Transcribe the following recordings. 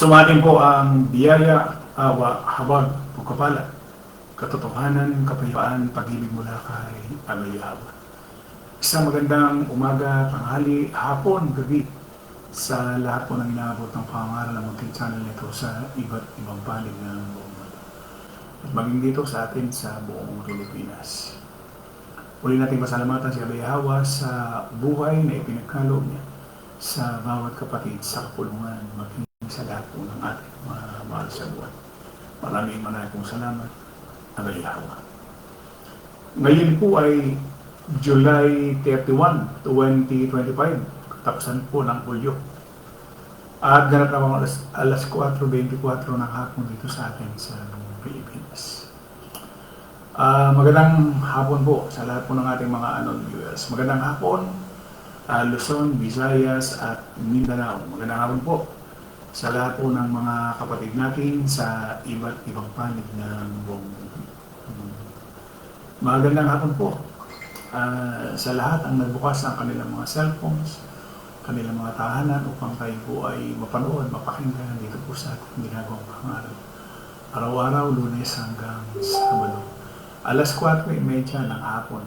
Sumatin po ang biyaya, awa, habag, pagkapala, katotohanan, kapayapaan, pag-ibig mula kay Abayaba. Isang magandang umaga, tanghali, hapon, gabi sa lahat po ng inaabot ng pangaral ng munting channel nito sa iba't ibang panig ng buong mundo. At maging dito sa atin sa buong Pilipinas. Uli natin pasalamatan si Abayaba sa buhay na ipinagkaloob niya sa bawat kapatid sa kapulungan, maging sa lahat po ng ating mga mahal sa buwan. Maraming pong salamat, Abayaba. Ngayon po ay July 31, 2025, katapusan po ng Hulyo. At ganap na alas 4:24 ng hapon dito sa atin sa Pilipinas. Magandang hapon po sa lahat po ng ating mga viewers. Magandang hapon, Luzon, Visayas at Mindanao. Magandang hapon po sa lahat po ng mga kapatid natin sa iba't ibang panig ng buong mundo. Magandang hapon po sa lahat ang nagbukas ng kanilang mga cellphones, kanilang mga tahanan upang tayo po ay mapanood, mapakinggan dito po sa ating ginagawang pangaral. Araw-araw, Lunes hanggang Sabado. Alas 4:30 ng hapon.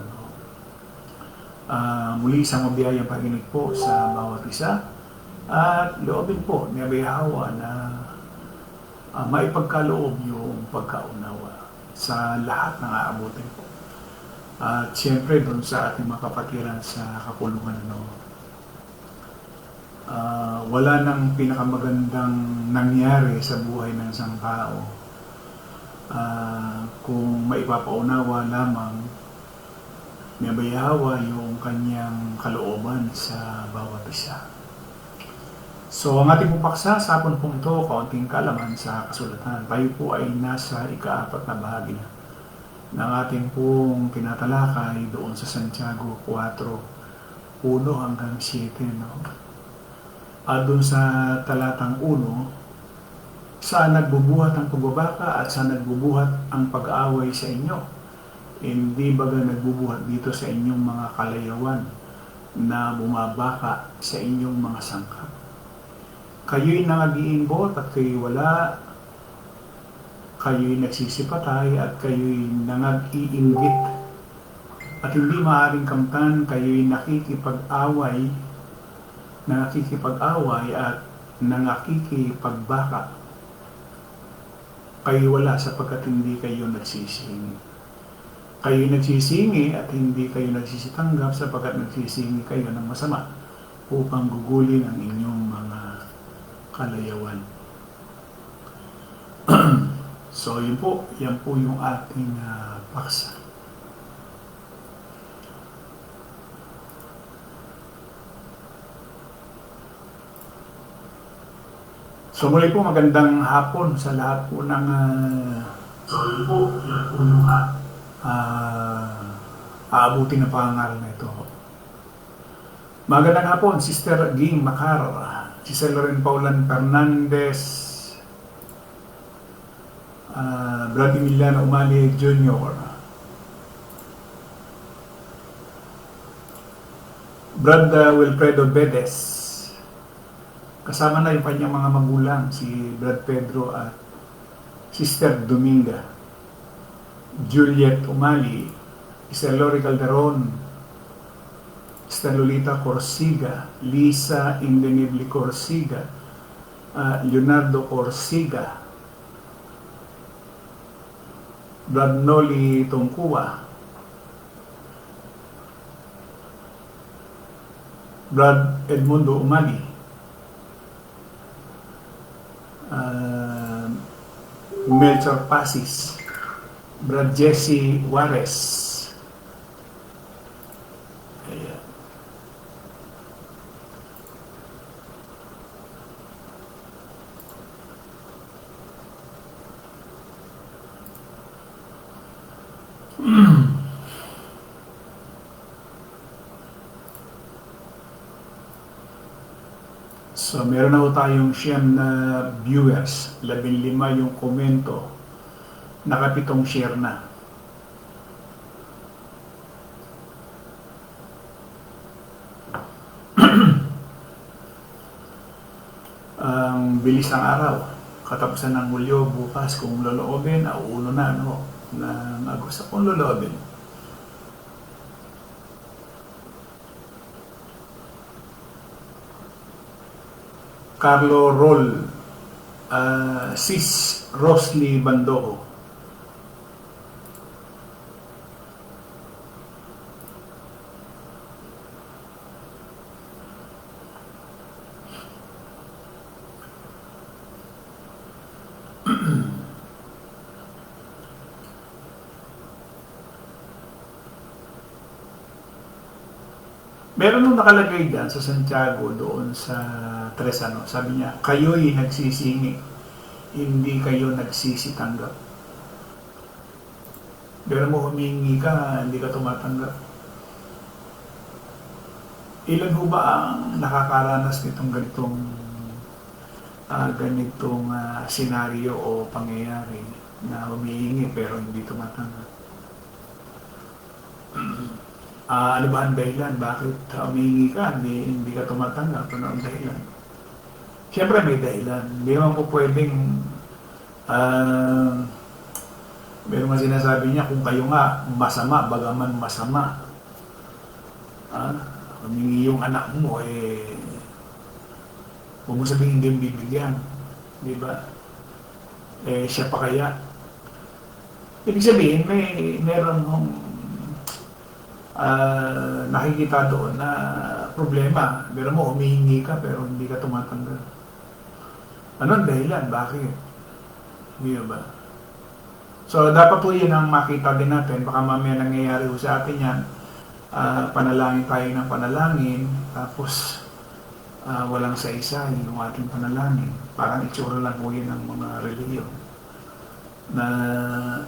Muli isang mabiyayang pakinig po sa bawat isa at loobin po ni Abayaba na maipagkaloob yung pagkaunawa sa lahat ng aabutin po. At siyempre doon sa ating mga kapatiran sa kapulungan, wala nang pinakamagandang nangyari sa buhay ng isang tao kung maipapaunawa lamang ni Abayaba yung kanyang kalooban sa bawat isa. So ang ating pupaksa sa hapon po ito, kaunting kalaman sa kasulatan. Tayo po ay nasa ika-4 na bahagi ng ating pong tinatalakay doon sa Santiago 4:1 hanggang 7. At doon sa talatang 1, saan nagbubuhat ang pagbabaka at saan nagbubuhat ang pag-aaway sa inyo? Hindi baga nagbubuhat dito sa inyong mga kalayawan na bumabaka sa inyong mga sangkap? Kayo'y nangag-iimbot at kayo'y wala, kayo'y nagsisipatay at kayo'y nangag-iinggit at hindi maaaring kamtan, kayo'y nakikipag-away at nangakikipagbaka. Kayo'y wala sapagkat hindi kayo nagsisingi. Kayo'y nagsisingi at hindi kayo nagsisitanggap sapagkat nagsisingi kayo ng masama upang gugulin ang inyong mga kalayawan. So yan po yung ating paksa. So muli po magandang hapon sa lahat po ng so yan po yung aabutin na pangaral na ito. Magandang hapon, Sister Ging Macar, Sister Loren Paulan Fernandez, Brad Emiliano Umali Jr., Brad Wilfredo Bedes, kasama na yung kanyang mga magulang, si Brad Pedro at Sister Dominga, Juliet Umali, Sister Lori Calderon, Sister Lolita Corsiga, Lisa Indenibli Corsiga, Leonardo Corsiga, Brad Noli Tongkua, Brad Edmundo Umali, Melchor Pasis, Brad Jesse Juarez. Ayan. So meron na tayong 9 na viewers, 15 yung komento, nakapitong share na. ang bilis ng araw. Katapusan ng Hulyo, bukas kung loloobin, auuno na, no? Ng Agosto kung loloobin. Carlo Roll, Sis Rosly Bandoco. Meron nung nakalagay dyan sa Santiago doon sa Tresano. Sabi niya, kayo'y nagsisingi, hindi kayo nagsisitanggap. Pero mo humingi ka, hindi ka tumatanggap. Ilan ho ba ang nakakaranas nitong ganitong senaryo o pangyayari na humihingi pero hindi tumatanggap? Ano ba ang dahilan? Bakit humihingi ka? Hindi ka tumatanggap? Ano ang dahilan? Siyempre may dahilan. Hindi naman po pwedeng meron nga sinasabi niya kung kayo nga masama, bagaman masama. Humingi yung anak mo, huwag mo sabihin hindi bibigyan. Di ba? Siya pa kaya? Ibig sabihin, meron hong nakikita doon na problema. Pero mo, humihingi ka pero hindi ka tumatanggap. Ano ang dahilan? Bakit? Hindi ba? So, dapat po yun ang makita din natin. Baka mamaya nangyayari po sa atin yan. Panalangin tayo ng panalangin, tapos walang sa-isa yung ating panalangin. Parang itsura lang po yun ng mga reliyon. Na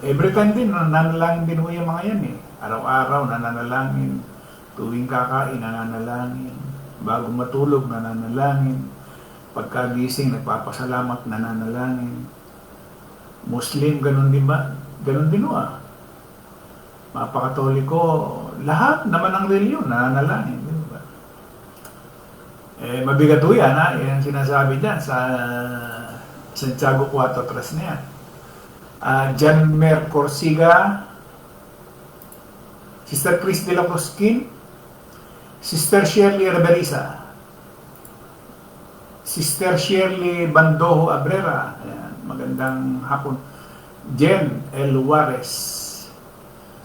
every time din, nananalangin din po yung mga yan eh. Araw-araw, nananalangin. Tuwing kakain, nananalangin. Bago matulog, nananalangin. Pagkagising, nagpapasalamat, nananalangin. Muslim, ganun din ba? Ganun din ba? Mapakatoliko, lahat naman ng reliyon, nananalangin. Diba? Mabigat po yan, ha? Yan sinasabi dyan sa Santiago 4:3 na yan. Jan Mer Corsiga, Sister Chris de la Cruzquin, Sister Shirley Reberiza, Sister Shirley Bandojo Abrera, ayan, magandang hapon, Jen L. Juarez.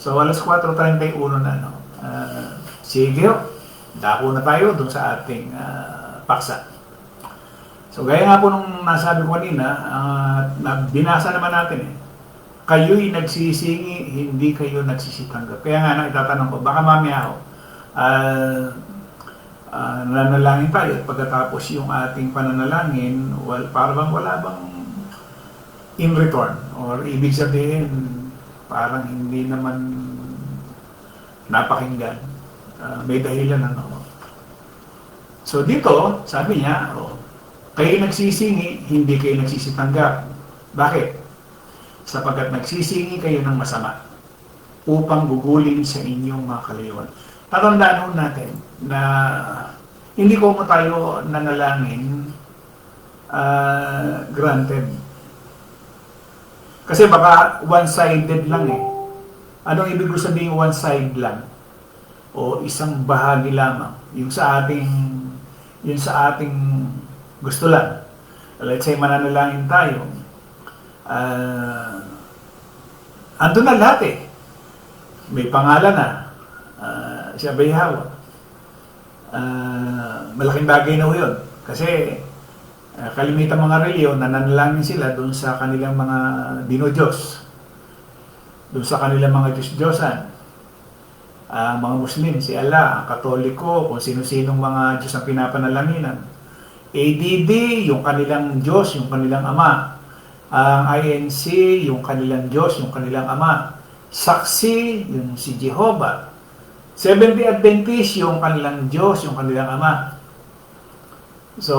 So, alas 4:31 na, no? Sige, dako na tayo dun sa ating paksa. So, gaya nga po nung nasabi ko kanina, binasa naman natin eh. Kayo'y nagsisingi, hindi kayo nagsisitanggap. Kaya nga, itatanong ko, baka mamaya ako, nananalangin tayo at pagkatapos yung ating pananalangin, parang wala bang in return? Or ibig sabihin, parang hindi naman napakinggan. May dahilan ano. So dito, sabi niya, kayo nagsisingi, hindi kayo nagsisitanggap. Bakit? Sapagkat nagsisingi kayo ng masama upang gugulin sa inyong mga kalayuan. Tatandaan natin na hindi ko mo tayo nanalangin granted. Kasi baka one-sided lang eh. Anong ibig ko sabihin one-side lang? O isang bahagi lamang. Yung sa ating gusto lang. Let's say mananalangin tayo. Andun na lahat eh. May pangalan na. Siya ba Yahweh? Malaking bagay na yun. Kasi kalimitan mga reliyon, nananalangin sila doon sa kanilang mga dinodiyos. Doon sa kanilang mga Diyos-Diyosan. Mga Muslim, si Allah, ang Katoliko, kung sino-sinong mga Diyos ang pinapanalanginan. ADD, yung kanilang Diyos, yung kanilang Ama. Ang INC, yung kanilang Diyos, yung kanilang Ama. Saksi, yung si Jehovah. Seventh-day Adventist, yung kanilang Diyos, yung kanilang Ama. So,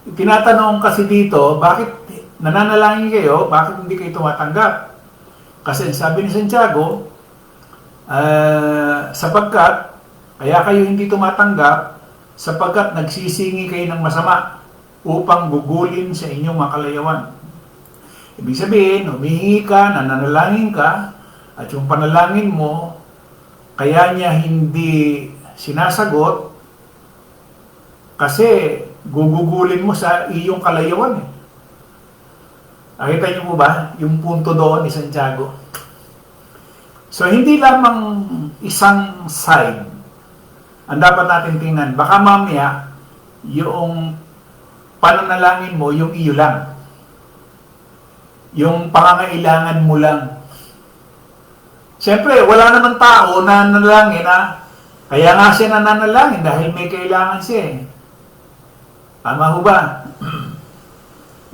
tinatanong kasi dito, bakit nananalangin kayo, bakit hindi kayo tumatanggap? Kasi sabi ni Santiago, sapagkat, kaya kayo hindi tumatanggap, sapagkat nagsisingi kayo ng masama upang gugulin sa inyong mga kalayawan. Ibig sabihin, humihingi ka, nananalangin ka, at yung panalangin mo, kaya niya hindi sinasagot kasi gugugulin mo sa iyong kalayawan. Nakita niyo po ba yung punto doon ni Santiago? So, hindi lamang isang side ang dapat natin tingnan. Baka mamaya, yung pananalangin mo, yung iyo lang. Yung pangangailangan mo lang. Siyempre, wala naman tao na nanalangin na kaya nga siya nananalangin dahil may kailangan siya. Tama ho ba?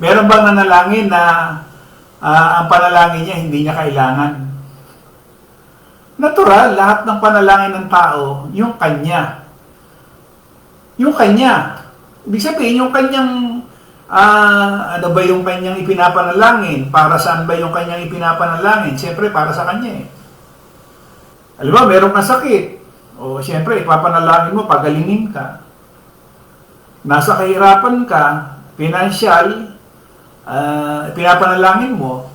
Meron bang nanalangin na ang panalangin niya hindi niya kailangan? Natural, lahat ng panalangin ng tao, yung kanya. Yung kanya. Ibig sabihin, yung kanyang, ano ba yung kanyang ipinapanalangin? Para saan ba yung kanyang ipinapanalangin? Siyempre, para sa kanya eh. Alam mo, meron kang sakit. O siyempre, ipapanalangin mo, pagalingin ka. Nasa kahirapan ka, financial, pinapanalangin mo,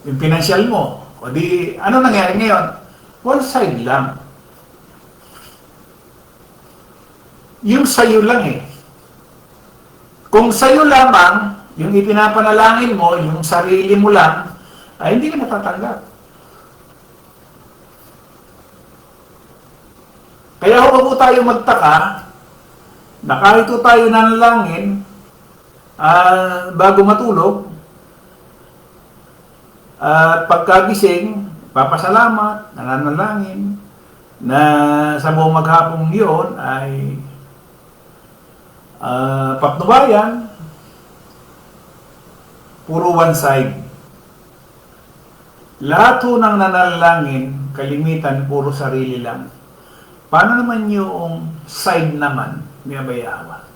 yung financial mo. O di, ano nangyari ngayon? One side lang. Yung sayo lang eh. Kung sayo lamang, yung ipinapanalangin mo, yung sarili mo lang, ay hindi ka matatanggap. Kaya huwag po tayo magtaka na kahit po tayo nanalangin bago matulog, at pagkagising, papasalamat, nananalangin, na sa buong maghapong yun ay patnubayan, puro one side. Lahat ho ng nanalangin, kalimitan, puro sarili lang. Paano naman yung side naman ni Abay Awa?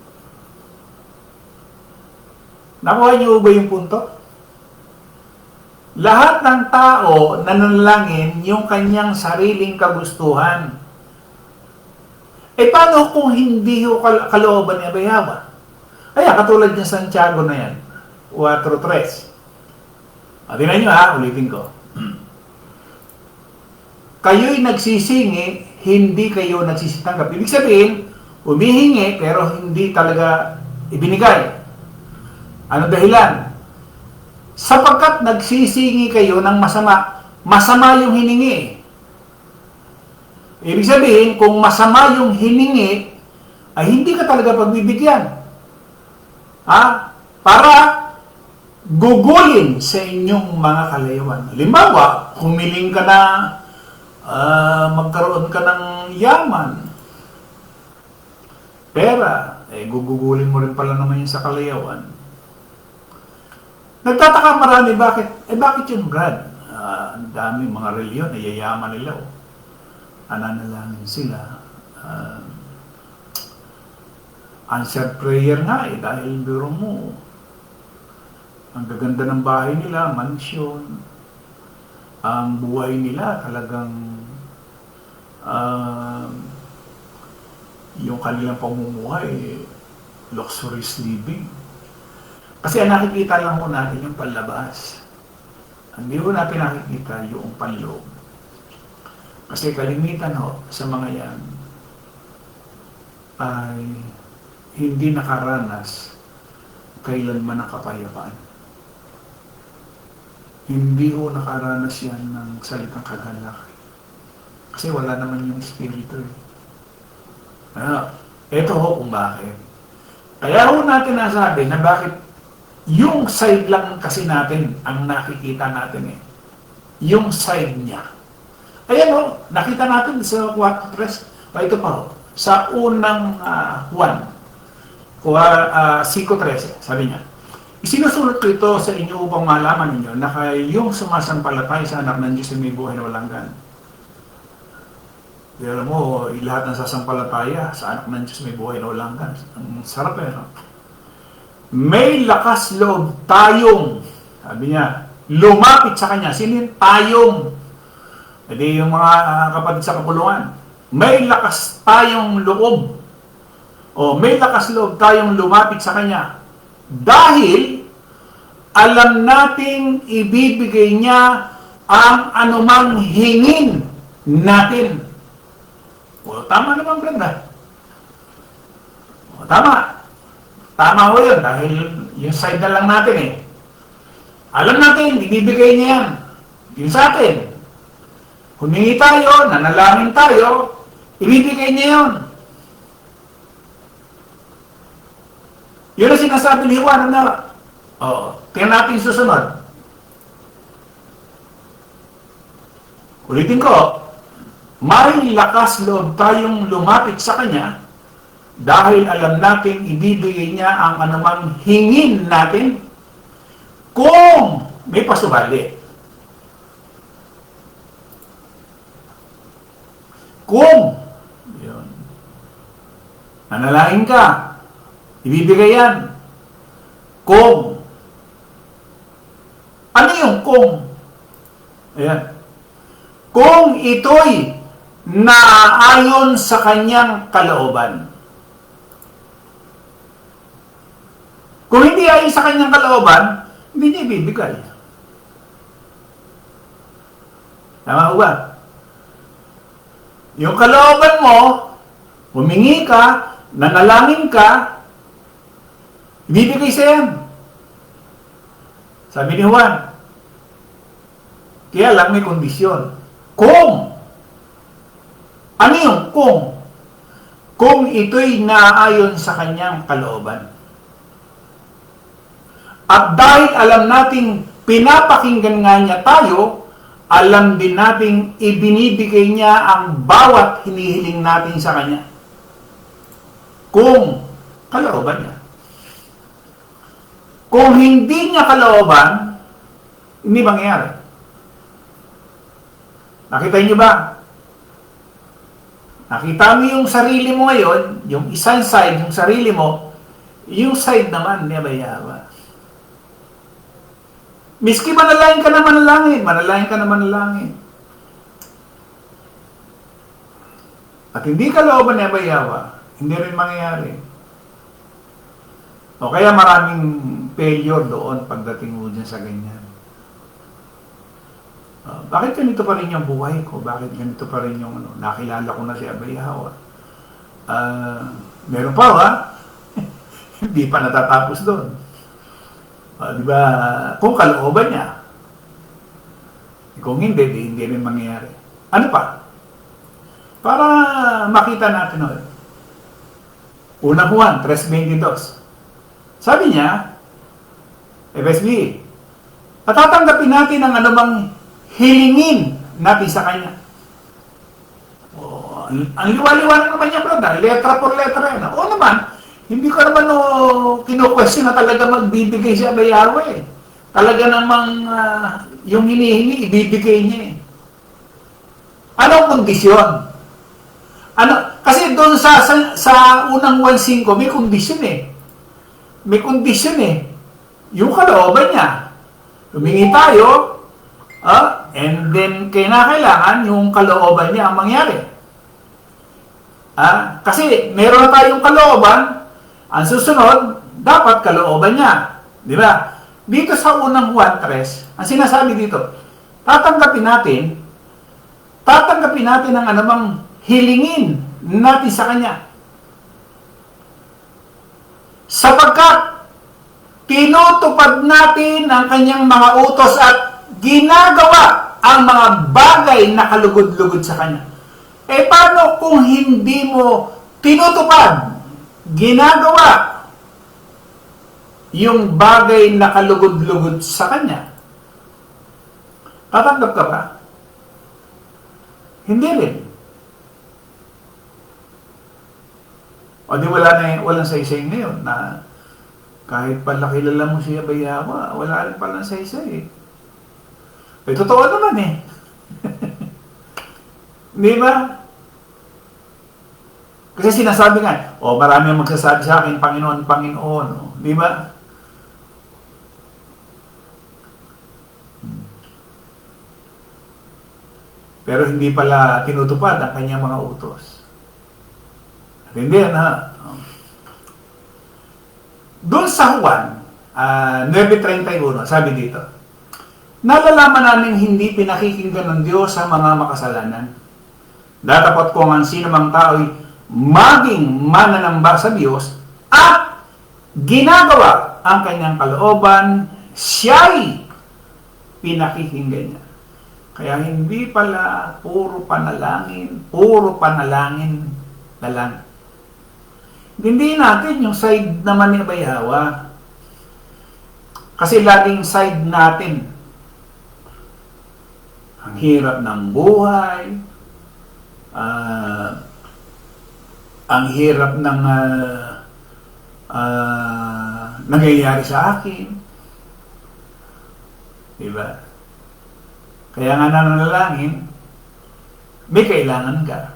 Nakuha niyo ba yung punto? Lahat ng tao nananalangin yung kanyang sariling kagustuhan. Eh paano kung hindi yung kalooban ni Abay Awa? Kaya katulad ng Santiago na yan, 4:3. Tingnan nyo ha, ulitin ko. Kayo'y nagsisingi, hindi kayo nagsisitanggap. Ibig sabihin, humihingi pero hindi talaga ibinigay. Ano dahilan? Sapagkat nagsisingi kayo ng masama. Masama yung hiningi. Ibig sabihin, kung masama yung hiningi, ay hindi ka talaga pagbibigyan. Para gugulin sa inyong mga kalayawan. Halimbawa, humiling ka na magkaroon ka ng yaman, pera, gugugulin mo rin pala naman yun sa kalayawan. Nagtataka marami, bakit? Bakit yun, Brad? Ang dami mga reliyon, nayayaman nila. Nananalangin sila. Answered prayer nga dahil biro mo, ang gaganda ng bahay nila, mansyon, ang buhay nila talagang yung kanilang pamumuhay, luxurious living. Kasi ang nakikita lang po natin yung panlabas. Hindi po natin nakikita yung panloob. Kasi kalimitan sa mga yan ay hindi nakaranas kailanman ng kapayapaan. Hindi ho nakaranas yan ng salitang kagalak. Kasi wala naman yung espiritu. Ito ho kung bakit. Kaya ho natin nasabi na bakit yung side lang kasi natin ang nakikita natin yung side niya. Ayan ho, nakita natin sa 4:3. Ito pa ho, sa unang 5:13, sabi niya, isinusulot ko ito sa inyo upang malaman ninyo na kayong sumasampalatay sa anak ng Diyos ay may buhay na walang hanggan. Alam mo, lahat ng sasampalataya sa anak ng Diyos may buhay na walang hanggan. Ang sarap May lakas loob tayong, sabi niya, lumapit sa Kanya. Sino yung tayong? Yung mga kapatid sa kapulungan. may lakas tayong loob o may lakas loob tayong lumapit sa Kanya dahil alam nating ibibigay niya ang anumang hingin natin. O, tama naman, Brenda. O, tama. Tama ho yun dahil yung side na lang natin eh. Alam natin, ibibigay niya yan. Yun sa atin. Humingi tayo, nanalangin tayo, ibibigay niya yun. Yun ang sinasabi ni Juan na, tingnan natin susunod. Ulitin ko, may lakas loob tayong lumapit sa Kanya dahil alam natin ibibigay niya ang anumang hingin natin kung may pasubali. Kung yun, nanalangin ka, ibibigay yan. Kung ano yung kung? Ayan. Kung ito'y naaayon sa kanyang kalooban. Kung hindi ayon sa kanyang kalooban, hindi niya ibibigay. Tama ba? Yung kalooban mo, humingi ka, nanalangin ka, ibibigay sa yan. Sabi ni Juan, kaya lang may kondisyon. Kung, ano yung kung? Kung ito'y naaayon sa kanyang kalooban. At dahil alam nating pinapakinggan nga niya tayo, alam din nating ibinibigay niya ang bawat hinihiling natin sa Kanya. Kung kalooban niya. Kung hindi niya kalooban, hindi mangyayari. Nakita niyo ba? Nakita mo yung sarili mo ngayon, yung isang side, yung sarili mo, yung side naman niya bayawa. Miski manalangin ka na manalangin. At hindi ka looban na bayawa, hindi rin mangyayari. O kaya maraming failure doon pagdating mo dyan sa ganyan. Bakit ganito pa rin yung buhay ko? Bakit ganito pa rin yung nakilala ko na si Abayawa? Meron pa ha? Hindi pa natatapos doon. Diba, kung kalooban niya, kung hindi rin mangyayari. Ano pa? Para makita natin ulit. Una Juan 3:22. Sabi niya, FSB, patatanggapin natin ang anumang hilingin natin sa Kanya. Ang liwa-liwanag naman niya, brother. Letra por letra yan. Oo naman, hindi ko naman kino-question na talaga magbibigay siya by Yahweh. Talaga namang yung hinihingi, ibibigay niya eh. Anong kondisyon? Kasi doon sa unang 1.5, may kondisyon eh. May kondisyon eh. Yung kalooban niya. Humingi tayo, and then kailangan yung kalooban niya ang mangyari. Kasi meron na tayong kalooban, ang susunod, dapat kalooban niya. Di ba? Dito sa unang 1.3, ang sinasabi dito, tatanggapin natin ang anumang hilingin natin sa Kanya. Sapagkat tinutupad natin ang Kanyang mga utos at ginagawa ang mga bagay na kalugod-lugod sa Kanya. Paano kung hindi mo tinutupad, ginagawa yung bagay na kalugod-lugod sa Kanya? Tatanggap ka ba? Hindi rin. O di walang saysay ngayon na kahit pala kilala mo siya Bayawa, wala rin palang saysay. Totoo naman eh. Di ba? Kasi sinasabi nga, marami ang magsasabi sa akin, Panginoon, Panginoon. Di ba? pero hindi pala tinutupad ang kanyang mga utos. At hindi yan, ha? Doon sa Juan 9:31, sabi dito, nalalaman namin hindi pinakikinggan ng Diyos ang mga makasalanan. Datapat kung ang sino mang tao'y maging mananamba sa Diyos at ginagawa ang kanyang kalooban, siya'y pinakikinggan niya. Kaya hindi pala puro panalangin na lang. Hindi natin yung side naman ni Bayhawa. Kasi laging side natin. Ang hirap ng buhay, ang hirap ng nangyayari sa akin. Diba? Kaya nga nananalangin, may kailangan ka.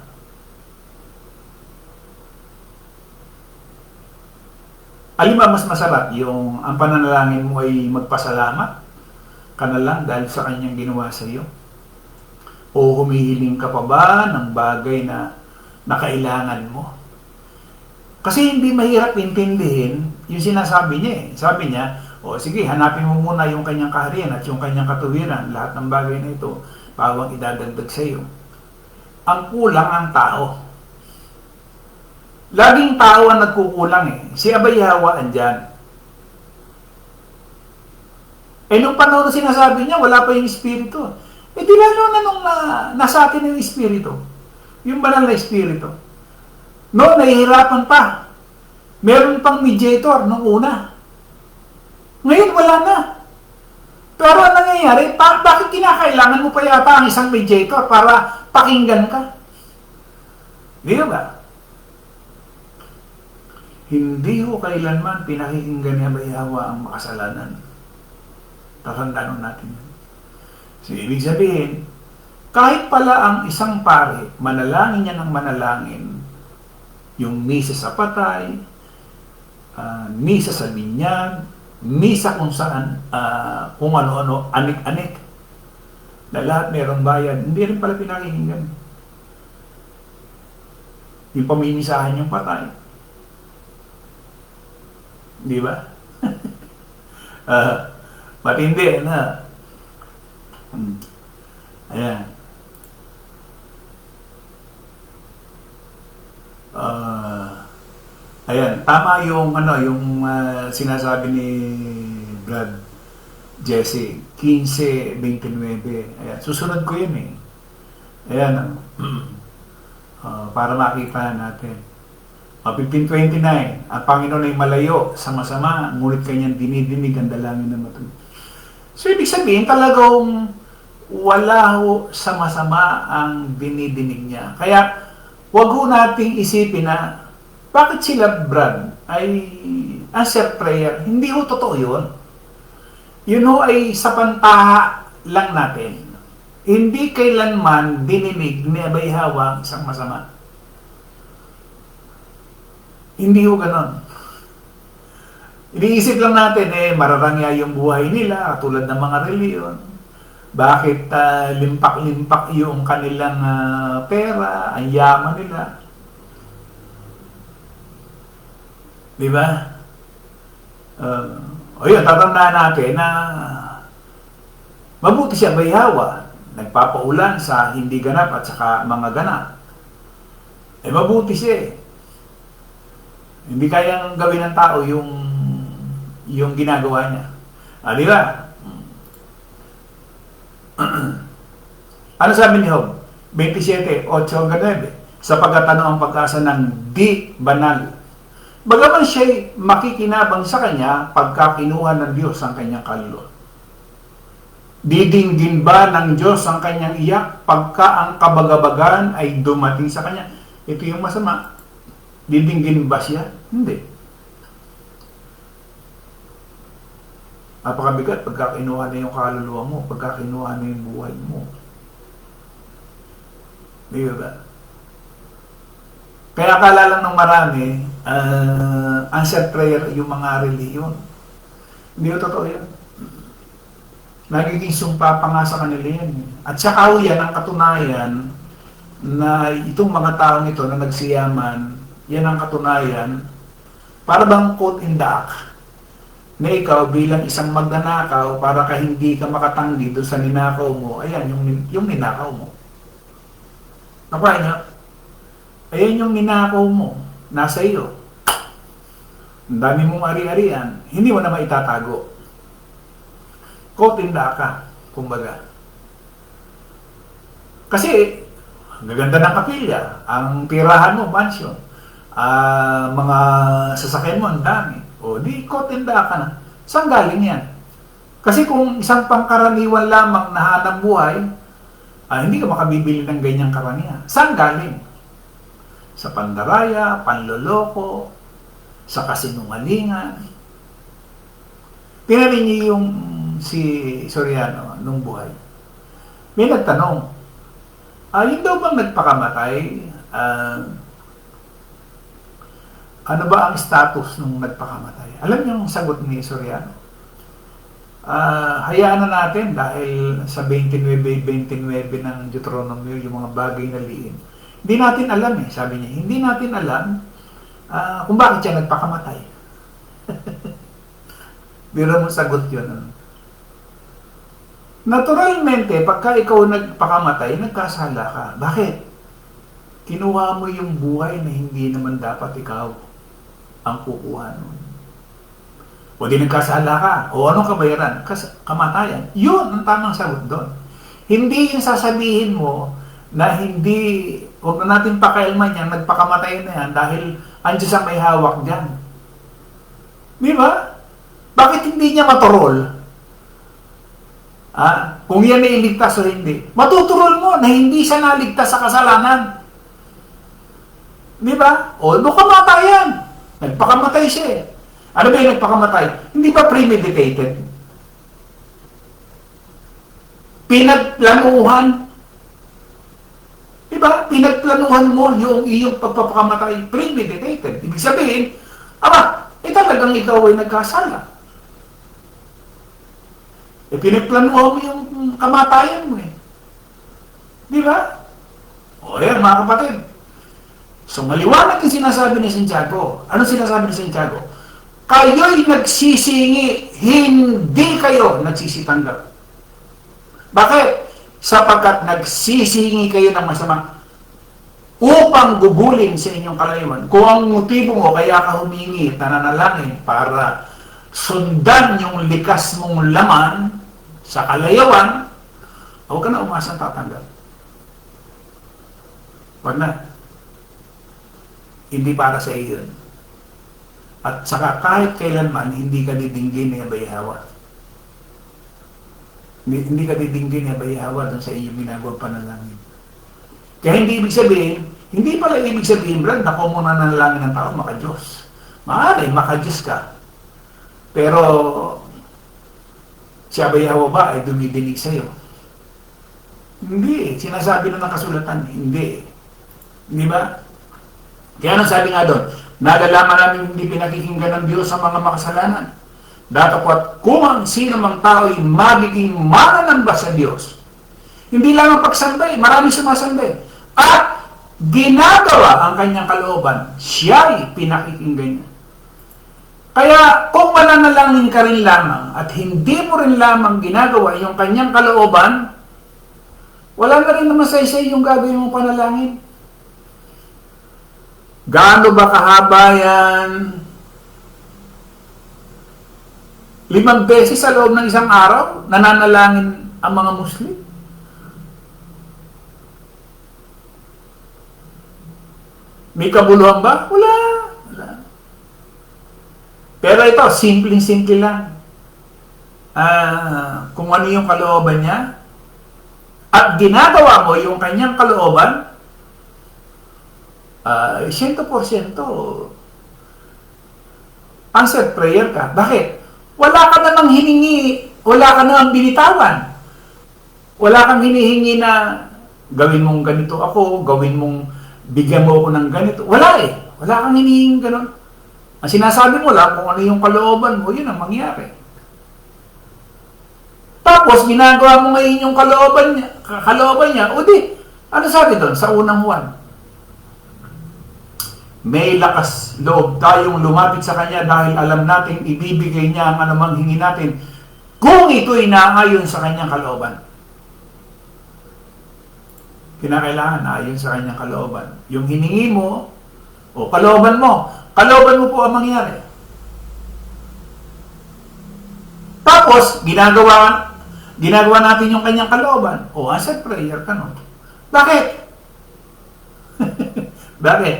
Alin ba mas masarap? Yung ang pananalangin mo ay magpasalamat ka na lang dahil sa kanyang ginawa sa iyo? O humihiling ka pa ba ng bagay na kailangan mo? Kasi hindi mahirap intindihin yung sinasabi niya eh. Sabi niya, o sige, hanapin mo muna yung kanyang kaharian at yung kanyang katuwiran. Lahat ng bagay na ito, bawang idadagdag sa iyo. Ang kulang ang tao. Laging tao ang nagkukulang eh. Si Bayhawa andyan. Nung panahon na sinasabi niya, wala pa yung Espiritu. Di lalo na nung nasa atin yung Espiritu. Yung banal na Espiritu. Noon, nahihirapan pa. Meron pang mediator nung una. Ngayon, wala na. Pero ang nangyayari, bakit kinakailangan mo pa yata ang isang mediator para pakinggan ka? Di ba? Hindi ho kailanman pinakikinggan ni Bayhawa ang makasalanan. Tatandaan natin yun. So, ibig sabihin, kahit pala ang isang pare, manalangin niya ng manalangin, yung misa sa patay, misa sa binyag, misa kung saan, kung ano-ano, anik-anik, na lahat mayroong bayad, hindi rin pala pinakikinggan. Yung pamimisahan yung patay. Di ba? Matindi na. Ayan. Ayan, tama yung sinasabi ni Brad Jesse, 15:29. Ayan, susunod ko yun eh. Ayan, para makita natin. 15:29, ang Panginoon ay malayo sa masama, ngunit kanyang dinidinig ang dalangin ng matuwid. So, ibig sabihin, talagang wala ho sa masama ang dinidinig niya. Kaya, wag ho nating isipin na, bakit sila, Brad, ay answer prayer? Hindi ho totoo yun. Yun ho ay sa pantaha lang natin. Hindi kailanman dininig ni Bayhawa ang isang masama. Hindi ho ganon. Iniisip lang natin, mararangya yung buhay nila, tulad ng mga reliyon. Bakit limpak-limpak yung kanilang pera, ang yaman nila? Di ba? Yun, tatandaan natin na mabuti siya Bayhawa. Nagpapaulan sa hindi ganap at saka mga ganap. Mabuti siya eh. Hindi kayang gawin ng tao yung ginagawa niya. Di ba? Ano sabi ni Job? 27:8-9. Sapagkat ano ang pag-asa ng di banal. Bagaman siya'y makikinabang sa kanya pagka kinuha ng Diyos ang kanyang kaluluwa. Didinggin ba ng Diyos ang kanyang iyak pagka ang kabagabagan ay dumating sa kanya? Ito yung masama. Didinggin ba siya? Hindi. Napakabigat pagka kinuha na yung kaluluwa mo, pagka kinuha na yung buhay mo. Di ba? Kaya akala lang ng marami, answered prayer yung mga reliyon. Hindi ko totoo yan. Nagiging sumpa pa nga sa kanila yan. At saka yan ang katunayan na itong mga taong ito na nagsiyaman, yan ang katunayan, para bang quote in the act, na ikaw bilang isang magnanakaw, para ka hindi ka makatanggi doon sa ninakaw mo, ayan, yung ninakaw mo. Nakuha niyo? Ayan yung ninakaw mo, nasa iyo. Ang dami mong ari-arian, hindi mo na maitatago. Quote in the act ka, kumbaga. Kasi, gaganda ng kapilya, ang tirahan mo, mansion, mga sasakyan mo, ang dami. O, di, quote in the act ka na. Saan galing yan? Kasi kung isang pangkaraniwan lamang na hanap buhay, hindi ka makabibili ng ganyang karamihan. Saan galing? Sa pandaraya, panloloko, sa kasinungalingan. Tinanin niyo yung si Soriano nung buhay. May nagtanong, yun daw bang nagpakamatay? Ano ba ang status nung nagpakamatay? Alam niyo yung sagot ni Soriano? Hayaan na natin dahil sa 29-29 ng Deuteronomio, yung mga bagay na liin. Hindi natin alam sabi niya. Hindi natin alam kung bakit siya nagpakamatay. Biro mo sagot yun. Naturalmente, pagka ikaw nagpakamatay, nagkasala ka. Bakit? Kinuha mo yung buhay na hindi naman dapat ikaw ang kukuha nun. O di nagkasala ka. O anong kabayaran? Kamatayan. Yun ang tamang sagot doon. Hindi yung sasabihin mo na hindi, huwag na natin pakailman yan, nagpakamatay na yan dahil andiyan sa may hawak dyan. Di ba? Bakit hindi niya maturol? Kung yan ay iligtas o hindi. Matuturol mo na hindi siya naligtas sa kasalanan. Di ba? O doon kamatayan. Nagpakamatay siya Ano ba yung nagpakamatay? Hindi ba premeditated? Pinagplanuhan. Diba? Pinagplanuhan mo yung iyong pagpapakamatay. Premeditated. Ibig sabihin, talagang ikaw ay nagkasala. Pinagplanuhan mo yung kamatayan mo Diba? O yan, mga kapatid. So, maliwanag yung sinasabi ni Santiago. Ano sinasabi ni Santiago? Kayo'y nagsisingi, hindi kayo nagsisitanggap. Bakit? Sapagkat nagsisingi kayo ng masama upang gugulin sa inyong kalayuan. Kung ang motibo mo kaya ka humingi, nananalangin para sundan yung likas mong laman sa kalayawan, huwag ka na umasang tatanggap. Huwag na. Hindi para sa iyo yun. At saka kahit kailanman, hindi ka didinggin ni Abayhawa. Hindi ka didinggin ni Abayhawa doon sa iyong ginagawang panalangin. Kaya hindi ibig sabihin, hindi pala ibig sabihin, Brad, na kung muna nanalangin ng tao, maka-Diyos. Maaari, maka-Diyos ka. Pero, si Abayhawa ba ay dumidinig sa'yo? Hindi. Sinasabi na ng kasulatan, hindi. Hindi ba? Kaya nang sabi nga doon, nalalaman namin hindi pinakikinggan ng Diyos sa mga makasalanan. Datapwat kung ang sino mang tao ay magiging mananamba sa Diyos. Hindi lang ang pagsambay, maraming sumasambay. At ginagawa ang kanyang kalooban, siya'y pinakikinggan niya. Kaya kung mananalangin ka rin lamang at hindi mo rin lamang ginagawa yung kanyang kalooban, wala na rin naman sa isa yung gagawin mong panalangin. Gaano ba kahaba yan? 5 beses sa loob ng isang araw, nananalangin ang mga Muslim. May kabuluhan ba? Wala. Pero ito, simpleng-simple lang. Kung ano yung kalooban niya, at ginagawa mo yung kanyang kalooban, 100% answered prayer ka. Bakit? Wala ka namang hiningi, wala ka namang binitawan. Wala kang hinihingi na gawin mong ganito ako, gawin mong bigyan mo ako ng ganito. Wala Wala kang hinihingi ganun. Ang sinasabi mo lang kung ano yung kalooban mo, yun ang mangyari. Tapos, ginagawa mo ngayon yung kalooban niya, o di, ano sabi doon sa unang Juan? May lakas loob tayong lumapit sa Kanya dahil alam natin ibibigay niya ang anumang hingi natin kung ito'y naayon sa Kanyang kalooban. Kinakailangan naayon sa Kanyang kalooban. Yung hiningi mo, o kalooban mo po ang mangyari. Tapos, ginagawa natin yung Kanyang kalooban. O, answered prayer ka nun. Bakit? Bakit?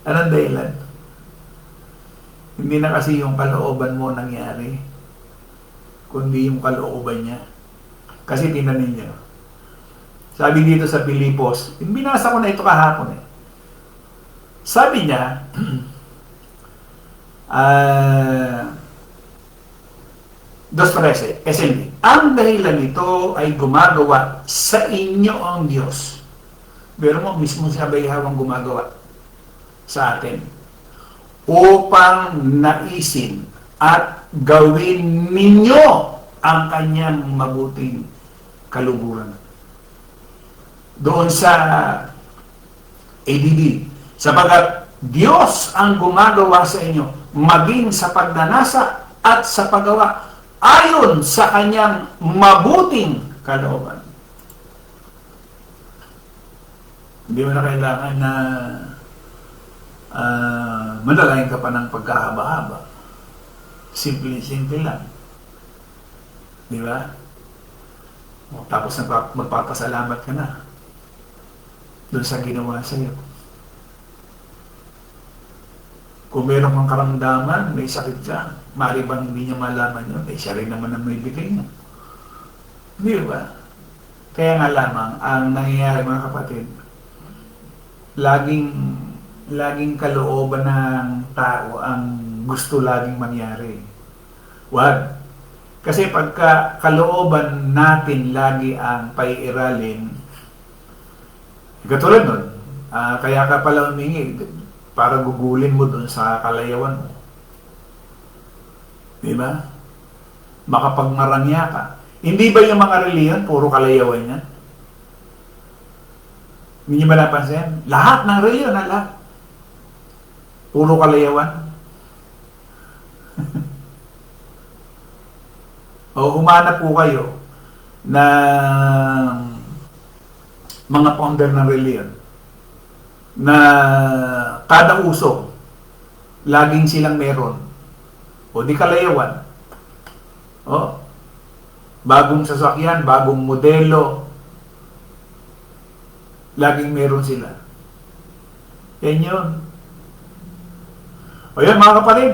Anong dahilan? Hindi na kasi yung kalooban mo nangyari, kundi yung kalooban niya. Kasi tinanin niyo. Sabi dito sa Pilipos, binasa ko na ito kahapon eh. Sabi niya, 2:13, kasi ang dahilan nito ay gumagawa sa inyo ang Diyos. Pero mo mismo sabay hawang gumagawa sa atin upang naisin at gawin ninyo ang Kanyang mabuting kaluguran. Doon sa ADD, sapagat Diyos ang gumagawa sa inyo maging sa pagnanasa at sa paggawa ayon sa Kanyang mabuting kalooban. Hindi mo na kailangan na manalangin ka pa ng pagkahaba-haba. Simple lang. Di ba? Tapos magpapasalamat ka na doon sa ginawa sa iyo. Kung meron kang karamdaman, may sakit ka, maaari bang hindi niya malaman yun? Eh, siya rin naman ang may bigay mo. Di ba? Kaya nga lamang, ang nangyayari mga kapatid, laging kalooban ng tao ang gusto laging mangyari. Wag. Kasi pagka kalooban natin lagi ang paiiralin, katulad nun, kaya ka pala humingi para gugulin mo dun sa kalayawan mo. Diba? Makapagmarangya ka. Hindi ba yung mga reliyon, puro kalayawan yan? Hindi niyo ba napansin? Lahat ng reliyon, lahat. Puro kalayawan. O humanap po kayo ng mga founder ng reliyon na kada usok laging silang meron. O di kalayawan. O, bagong sasakyan, bagong modelo, laging meron sila. Yan yun. O yan mga kapatid,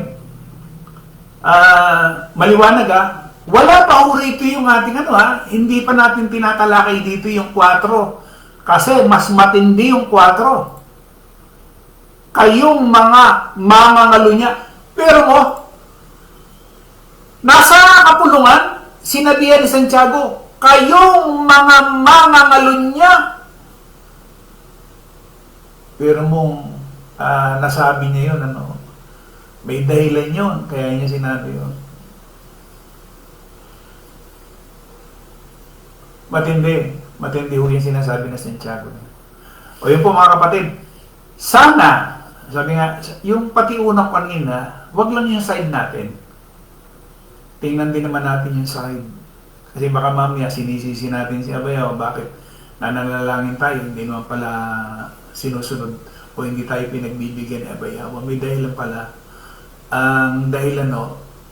maliwanag wala pa ho rito yung ating hindi pa natin tinatalakay dito yung 4 kasi mas matindi yung 4. Kayong mga mangangalunya, pero nasa kapulungan, sinabihan ni Santiago, kayong mga mangangalunya. Pero nasabi niya yun, may dahilan yun, kaya niya sinabi yun. Matindi ho yung sinasabi na Santiago. O yun po mga kapatid, sana, sabi nga, yung pati unang kanina, wag lang yung side natin. Tingnan din naman natin yung side. Kasi baka mamaya sinisisi natin si Abayaw, bakit nananalangin tayo, hindi naman pala sinusunod o hindi tayo pinagbibigyan ni Abayaw. May dahilan pala. Ang dahilan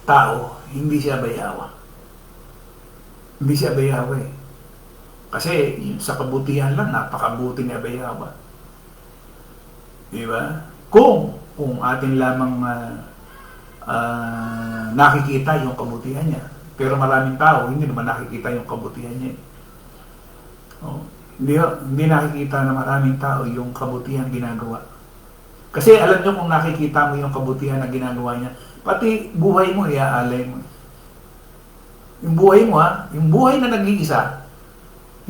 tao, hindi siya Abayaw. Hindi siya Abayaw Kasi sa kabutihan lang, napakabuti ni Abayaw. Diba? Kung atin lamang nakikita yung kabutihan niya. Pero maraming tao, hindi naman nakikita yung kabutihan niya. Hindi nakikita na maraming tao yung kabutihan ginagawa. Kasi alam nyo kung nakikita mo yung kabutihan na ginagawa niya, pati buhay mo, iaalay mo. Yung buhay mo yung buhay na nag-iisa,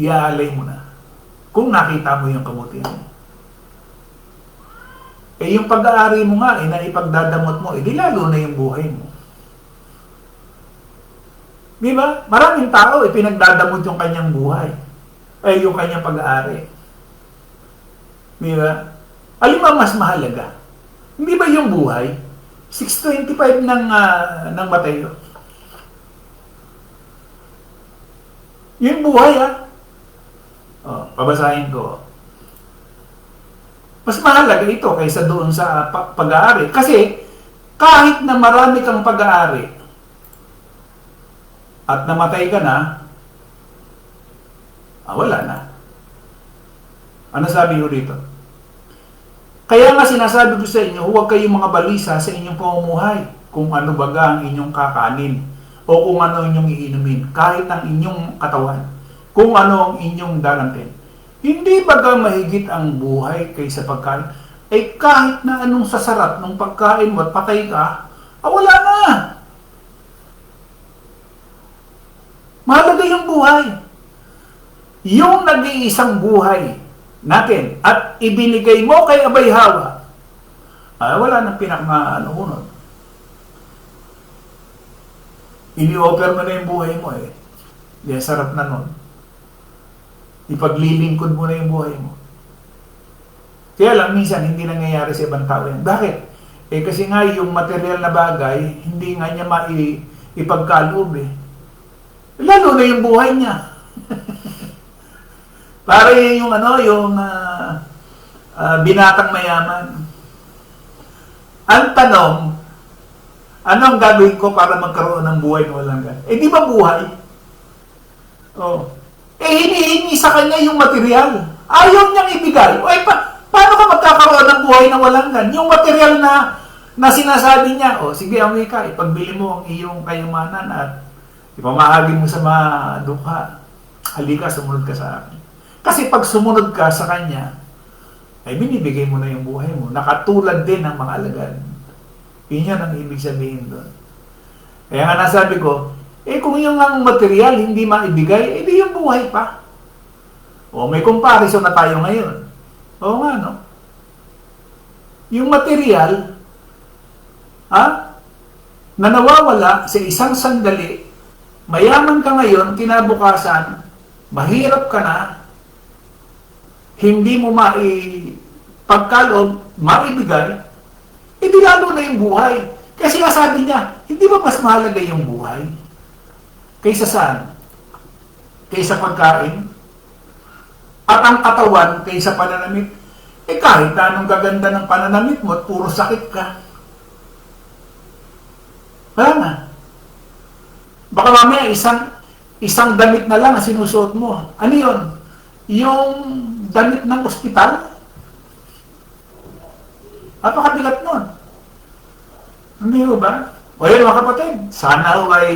iaalay mo na. Kung nakita mo yung kabutihan mo. Yung pag-aari mo nga, na ipagdadamot mo, di lalo na yung buhay mo. Di ba? Maraming tao, pinagdadamot yung kanyang buhay. Ay, yung kanyang pag-aari. Di ba? Alin ba mas mahalaga? Hindi ba yung buhay? 6:25 ng Mateo. Yung buhay, pabasahin ko. Mas mahalaga ito kaysa doon sa pag-aari. Kasi, kahit na marami kang pag-aari at namatay ka na, wala na. Ano sabi ko dito? Kaya nga sinasabi ko sa inyo, huwag kayong mga balisa sa inyong pamumuhay kung ano baga ang inyong kakanin o kung ano inyong iinumin, kahit ang inyong katawan, kung ano ang inyong dalantin. Hindi baga mahigit ang buhay kaysa pagkain? Eh kahit na anong sasarap ng pagkain mo at patay ka, wala na. Mahalaga yung buhay. Yung nag-iisang buhay natin at ibinigay mo kay Abay Hawa, wala nang pinaka-unod. Ini-offer mo na yung buhay mo eh. Di sarap na nun. Ipaglilingkod mo na yung buhay mo. Kaya lang, minsan, hindi nangyayari sa ibang tao yan. Bakit? Eh, kasi nga, yung material na bagay, hindi nga niya ipagkaloob eh. Lalo na yung buhay niya. Para yung binatang mayaman. Ang tanong, ano ang gagawin ko para magkaroon ng buhay na walang gan? Eh, di ba buhay? Oh. Eh, hinihingi sa kanya yung material. Ayaw niyang ibigay. O, paano ka magkakaroon ng buhay na walang gan? Yung material na sinasabi niya, sige, amoy ka, ipagbili mo ang iyong kayamanan at ipamahagi mo sa mga dukha. Halika, sumunod ka sa akin. Kasi pag sumunod ka sa kanya, ay binibigay mo na yung buhay mo. Nakatulad din ng mga alagad. Yun yan ang ibig sabihin doon. Kaya nga nasabi ko, kung yung ang material hindi maibigay, di yung buhay pa. May comparison na tayo ngayon. Oo nga, no? Yung material, na nawawala sa isang sandali, mayaman ka ngayon, kinabukasan, mahirap ka na, hindi mo pagkaloob, maibigay, di lalo na yung buhay. Kasi nga sabi niya, hindi ba mas mahalaga yung buhay? Kaysa saan? Kaysa pagkain? At ang katawan kaysa pananamit? Kahit na anong gaganda ng pananamit mo at puro sakit ka. Wala na. Baka mamaya isang damit na lang ang sinusuot mo. Ano yun? Yung damit ng ospital? Napakabigat nun. Hindi mo ba? O yun mga kapatid, sana ay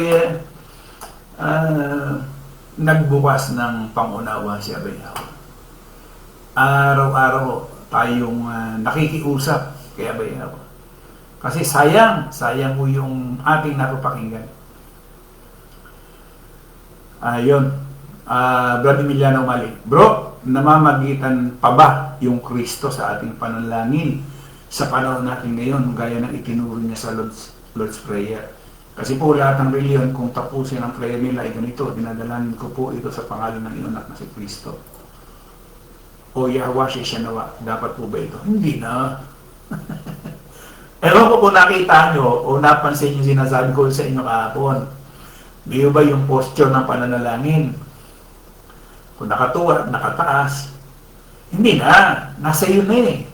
nagbukas ng pangunawa si Abay Hawa. Araw-araw tayong nakikiusap kay Abay Hawa. Kasi sayang mo yung ating napapakinggan. Yun. Brad Emiliano Mali. Bro, namamagitan pa ba yung Kristo sa ating panalangin sa panahon natin ngayon gaya ng itinuro niya sa Lord's Prayer? Kasi po lahat ng reliyon, kung tapusin ang prayer nila ay ganito, dinadalanin ko po ito sa pangalan ng iyong anak na si Kristo. O Yahweh siya nawa, dapat po ba ito? Hindi na. Ewan ko kung nakita nyo o napansin yung sinasabi ko sa inyo kahapon. Di ba yung posture ng pananalangin? Kung nakatuwa, nakataas, hindi na. Nasa iyo na eh.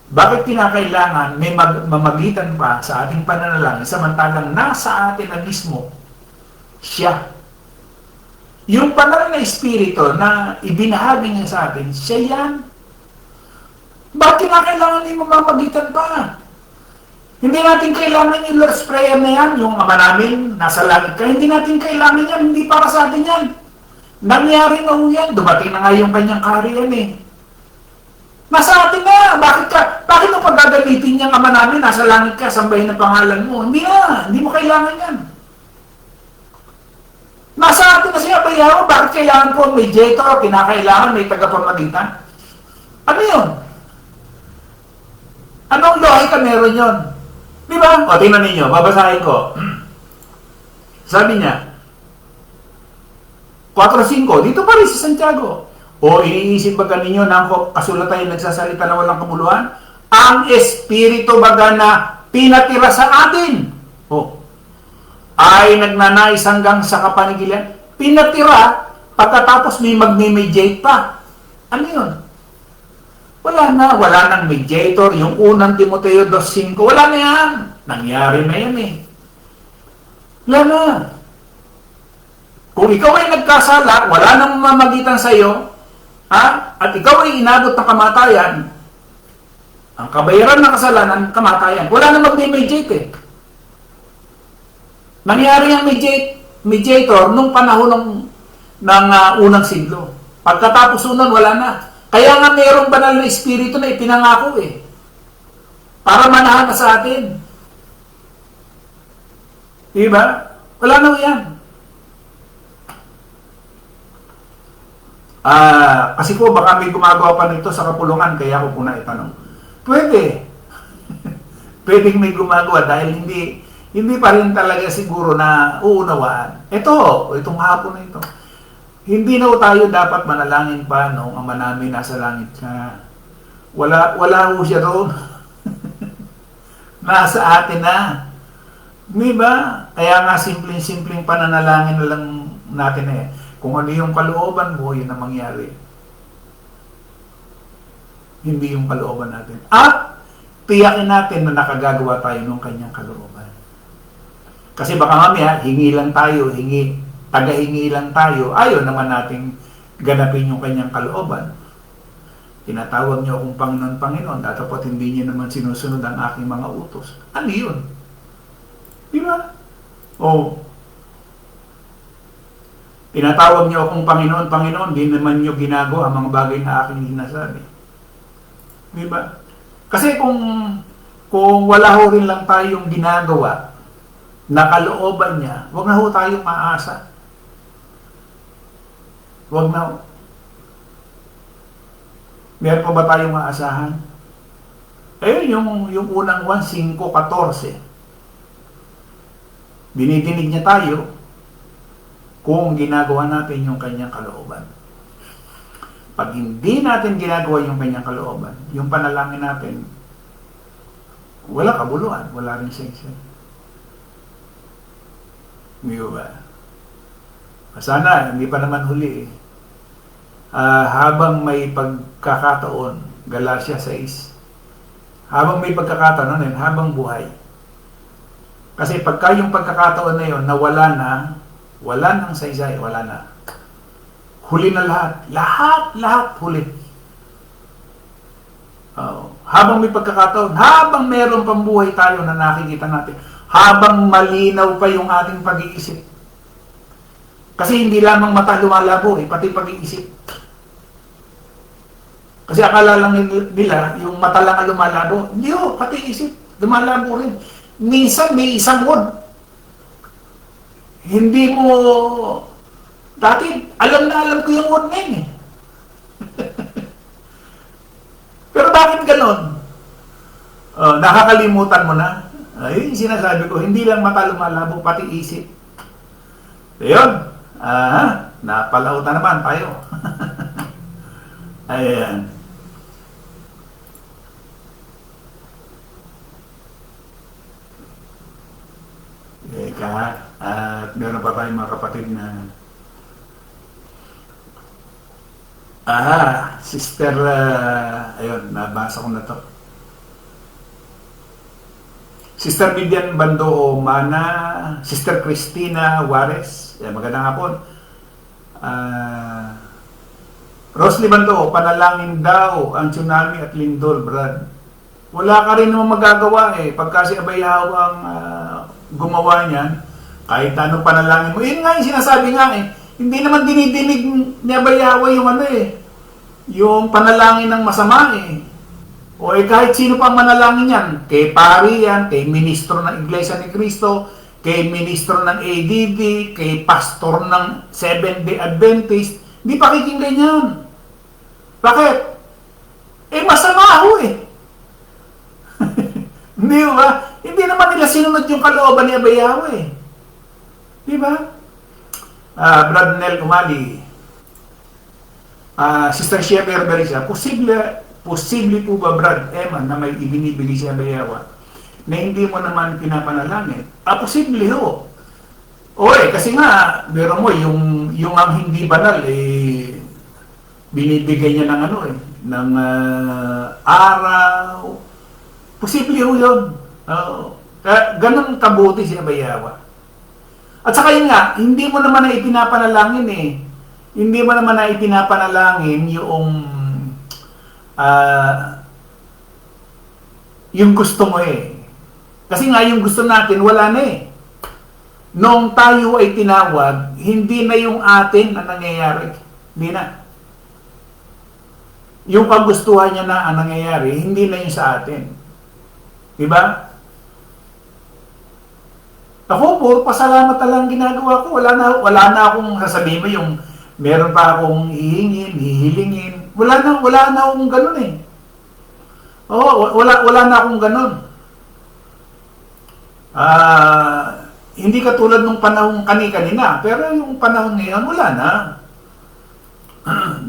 Bakit kinakailangan may mamagitan pa sa ating pananalangin samantalang nasa atin na mismo siya? Yung banal na espiritu na ibinahagi niya sa atin, siya yan. Bakit kinakailangan may mamamagitan pa? Hindi natin kailangan yung Lord's Prayer na yan, yung Ama namin, nasa langit ka. Hindi natin kailangan yan, hindi para sa atin yan. Nangyari na yan, dumating na nga yung kanyang kaharian eh. Nasa atin na, bakit mo pagagalitin niyang Ama namin, nasa langit ka, sambahin ang pangalan mo? Hindi na, hindi mo kailangan yan. Nasa atin na siya, bayaw, bakit kailangan po may mediator, kinakailangan may tagapamagitan? Ano yun? Anong lohika meron yun? Di ba? O, tingnan ninyo, babasahin ko. Sabi niya, 4:5, dito pa rin sa Santiago. O iniisip baga ninyo na ang kasulatan yung nagsasalita na walang kabuluhan? Ang Espiritu baga na pinatira sa atin. O, ay nagnanais hanggang sa kapanigilan. Pinatira, pagkatapos may mag-mediate pa. Ano yun? Wala nang mediator. Yung unang Timoteo 2:5, wala na yan. Nangyari na yan eh. Wala na. Kung ikaw ay nagkasala, wala nang mamagitan sa iyo, at ikaw ay inabot ng kamatayan, ang kabayaran ng kasalanan, kamatayan. Wala nang mag-mediate eh. Nangyari ang mediator nung panahon ng unang siglo. Pagkatapos nun, wala na. Kaya nga mayroong banal na espiritu na ipinangako eh. Para manahan na sa atin. Diba? Wala na yan. Kasi po baka may gumagawa pa nito sa kapulungan, kaya ako po na itanong. Pwede. Pwedeng may gumagawa dahil hindi pa rin talaga siguro na uunawaan. Itong hapon na ito. Hindi na tayo dapat manalangin pa nung Ama namin nasa langit ka. Wala ho siya doon. Nasa atin na. Diba? Kaya nga simpleng pananalangin na lang natin eh. Kung ano yung kalooban mo, yun ang mangyari. Hindi yung kalooban natin. At tiyakin natin na nakagagawa tayo ng kanyang kalooban. Kasi baka mamaya, hingi lang tayo, taga-hingi lang tayo, ayaw naman nating ganapin yung kanyang kalooban. Tinatawag niyo akong Panginoon, Panginoon, dapat hindi niyo naman sinusunod ang aking mga utos. Ano yun? Di ba? Tinatawag niyo akong Panginoon, Panginoon, di naman niyo ginagawa ang mga bagay na aking sinasabi. Di ba? Kasi kung wala ho rin lang tayong ginagawa na kalooban niya, wag na ho tayong maasa. Wag na ho. Meron pa ba tayong maasahan? Ayun, yung unang 1:5-14. Dinidinig niya tayo kung ginagawa natin yung kanyang kalooban. Pag hindi natin ginagawa yung kanyang kalooban, yung panalangin natin, wala kabuluhan, wala rin sense. Hindi ba? Sana, hindi pa naman huli eh. Habang may pagkakataon, Galatia 6, habang may pagkakataon, habang buhay. Kasi pagka yung pagkakataon na yun, nawala na, wala nang saysay, wala na. Huli na lahat. Lahat huli. Habang may pagkakataon, habang meron pang buhay tayo na nakikita natin, habang malinaw pa yung ating pag-iisip. Kasi hindi lamang mata lumalabo pati pag-iisip. Kasi akala lang nila, yung mata lang ang lumalabo. Hindi pati isip, lumalabo rin. Minsan may isang word. Hindi mo, dati alam ko yung word na yun eh. Pero bakit ganon? Nakakalimutan mo na. Ay, sinasabi ko, hindi lang mata lumalabo, pati isip. Ayun. Napalautan naman tayo. Ayan. At meron pa tayong mga kapatid na sister, ayun, nabasa ko na to. Sister Vivian Bando Mana, Sister Cristina Juarez, magandang hapon. Rosly Bando, panalangin daw ang tsunami at lindol, Brad. Wala ka rin naman magagawa pagka si Abayaw ang gumawa niyan, kahit anong panalangin mo. Yun nga yung sinasabi nga hindi naman dinidinig ni Abayaw yung yung panalangin ng masama O kahit sino pang manalangin yan, kay pari yan, kay ministro ng Iglesia ni Cristo, kay ministro ng ADD, kay pastor ng Seventh-day Adventist, hindi pakikinggan yan. Bakit? Masama ho Hindi ba? Hindi naman nila sinunod yung kalooban ni Abayaw Di ba? Brad Nel Umali, Sister Shepherd Berisa, posible po ba, Brad Eman, na may ibinibigay siya bayawa na hindi mo naman pinapanalangin? Posible ho. Kasi nga, biro mo, yung ang hindi banal, binibigay niya ng ng araw. Posible ho yun. Ganun kabuti siya bayawa. At saka yun nga, hindi mo naman na ipinapanalangin Hindi mo naman na ipinapanalangin yung gusto mo Kasi nga yung gusto natin, wala na Noong tayo ay tinawag, hindi na yung atin ang nangyayari. Hindi na. Yung kagustuhan niya na ang nangyayari, hindi na yung sa atin. Diba? Ako, puro pasalamat na lang ginagawa ko. Wala na akong sasabihin mo yung meron pa akong hihilingin. Wala na akong ganun wala na akong ganun. Hindi katulad nung panahon kanina, pero yung panahon ngayon, wala na.